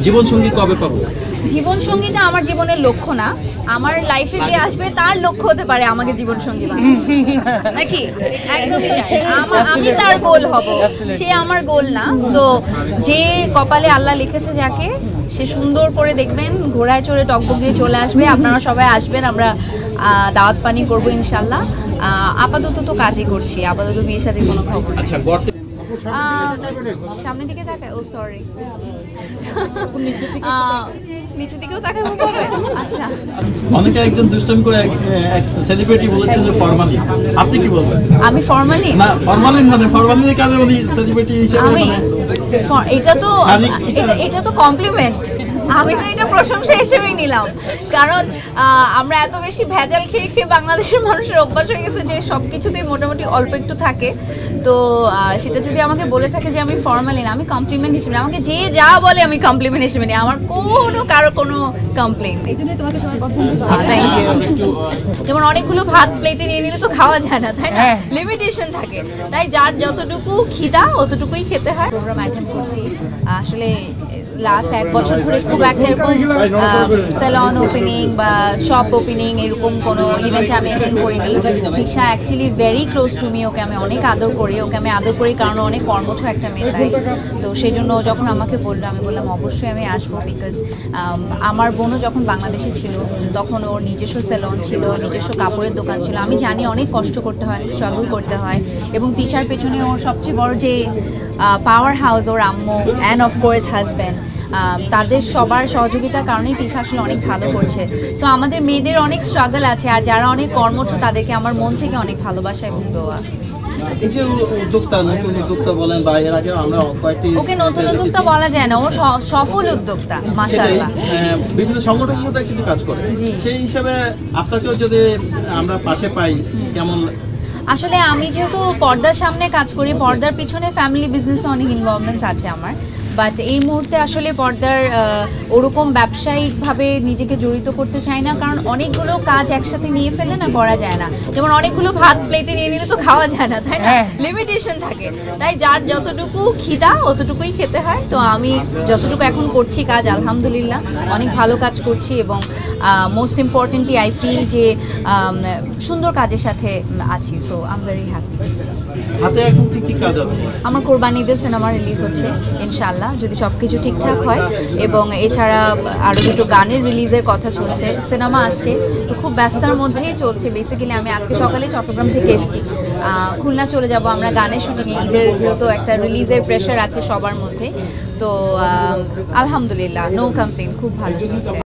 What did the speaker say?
জীবন সঙ্গী কবে পাবো? জীবন সঙ্গীটা আমার জীবনের লক্ষ্য না, আমার লাইফে যে আসবে তার লক্ষ্য হতে পারে আমাকে জীবন সঙ্গী বানানো, নাকি? একদমই তাই, আমি তার গোল হব, সে আমার গোল না। সো যে কপালে আল্লাহ লিখেছে যাকে, সে সুন্দর করে দেখবেন ঘোড়ায় চড়ে টকবক দিয়ে চলে আসবে। আপনারা সবাই আসবেন, আমরা দাওয়াত পানি করবো ইনশাল্লাহ। আপাতত তো কাজই করছি, আপাতত বিয়ের সাথে কোনো খবর নেই। আচ্ছা, সামনের দিকে তাকায়, ও সরি, নিচের দিকেও তাকায় বলতে হবে। আচ্ছা, অনেকে একজন দুষ্টামি করে এক সেলিব্রিটি বলেছে যে ফরমালিন, আপনি কি বলবেন? আমি ফরমালিন না, ফরমালিন মানে ফরমালিনের কাজে উনি সেলিব্রিটি হিসেবে আমি এটা তো কমপ্লিমেন্ট, আমি তো এটা প্রশংসা হিসেবেই নিলাম। কারণ আমরা এত বেশি ভেজাল খেয়ে খেয়ে বাংলাদেশের মানুষের অভ্যাস হয়ে গেছে যে সব কিছুতেই মোটামুটি অল্প একটু থাকে। তো সেটা যদি আমাকে বলে থাকে যে আমি ফরমালিন, আমি কমপ্লিমেন্ট হিসেবে, আমাকে যে যা বলে আমি কমপ্লিমেন্ট হিসেবে নিই, আমার কারো কোনো কমপ্লেইন। এই জন্যই তোমাকে সবাই পছন্দ করে। Thank you. যেমন অনেকগুলো ভাত প্লেটে নিয়ে নিলে তো খাওয়া যায় না, তাই না? লিমিটেশন থাকে, তাই যার যতটুকু খিদা অতটুকুই খেতে হয়। প্রোগ্রাম অ্যাটেন্ড করছি আসলে লাস্ট 1 বছর ধরে, খুব একটা এরকম সেলন ওপেনিং বা শপ ওপেনিং এরকম কোনো ইভেন্ট আমি অ্যাটেন্ড করিনি। Tisha actually very close to me, okay আমি অনেক আদর করি, কারণ অনেক কর্মঠ একটা মেয়ে, তাই তো সেই জন্য যখন আমাকে বললো, আমি বললাম অবশ্যই আমি আসবো। বিকজ আমার বোনও যখন বাংলাদেশে ছিল তখন ওর নিজস্ব সেলন ছিল, নিজস্ব কাপড়ের দোকান ছিল। আমি জানি অনেক কষ্ট করতে হয়, অনেক স্ট্রাগল করতে হয়, এবং তিশার পেছনে ওর সবচেয়ে বড় যে পাওয়ার হাউস ওর আম্মু অ্যান্ড অফকোর্স হাজব্যান্ড, তাদের সবার সহযোগিতার কারণেই তিশা আসলে অনেক ভালো করছে। সো আমাদের মেয়েদের অনেক স্ট্রাগল আছে, আর যারা অনেক কর্মঠ তাদেরকে আমার মন থেকে অনেক ভালোবাসা এবং দোয়া। এই যে উদ্যোক্তা, নতুন উদ্যোক্তা বলেন বা এর আগে আমরা কয়েকটি, ওকে নতুন উদ্যোক্তা বলা যায় না, ও সফল উদ্যোক্তা মাশাআল্লাহ, বিভিন্ন সংগঠনের সাথে কিন্তু কাজ করে। সেই হিসাবে আপনাকেও যদি আমরা পাশে পাই কেমন? আসলে আমি যেহেতু পর্দার সামনে কাজ করি, পর্দার পিছনে ফ্যামিলি বিজনেসে অনেক ইনভলভমেন্টস আছে আমার, বাট এই মুহূর্তে আসলে পর্দার ওরকম ব্যবসায়িকভাবে নিজেকে জড়িত করতে চাই না, কারণ অনেকগুলো কাজ একসাথে নিয়ে ফেলে না, করা যায় না। যেমন অনেকগুলো ভাত প্লেটে নিয়ে নিলে তো খাওয়া যায় না, তাই না? লিমিটেশন থাকে, তাই যার যতটুকু খিদা অতটুকুই খেতে হয়। তো আমি যতটুকু এখন করছি কাজ, আলহামদুলিল্লাহ অনেক ভালো কাজ করছি, এবং মোস্ট ইম্পর্টেন্টলি আই ফিল যে সুন্দর কাজের সাথে আছি। So I am very happy. হাতে এখন কি কাজ আছে? আমার কোরবানি ঈদের সিনেমা রিলিজ হচ্ছে ইনশাআল্লাহ, যদি সব কিছু ঠিকঠাক হয়, এবং এছাড়া আরও দুটো গানের রিলিজের কথা চলছে, সিনেমা আসছে, তো খুব ব্যস্ততার মধ্যেই চলছে। বেসিক্যালি আমি আজকে সকালে চট্টগ্রাম থেকে এসেছি, খুলনা চলে যাব আমরা গানের শুটিংয়ে। ঈদের যেহেতু একটা রিলিজের প্রেশার আছে সবার মধ্যে, তো আলহামদুলিল্লাহ নো কমপ্লেইন, খুব ভালো চলছে।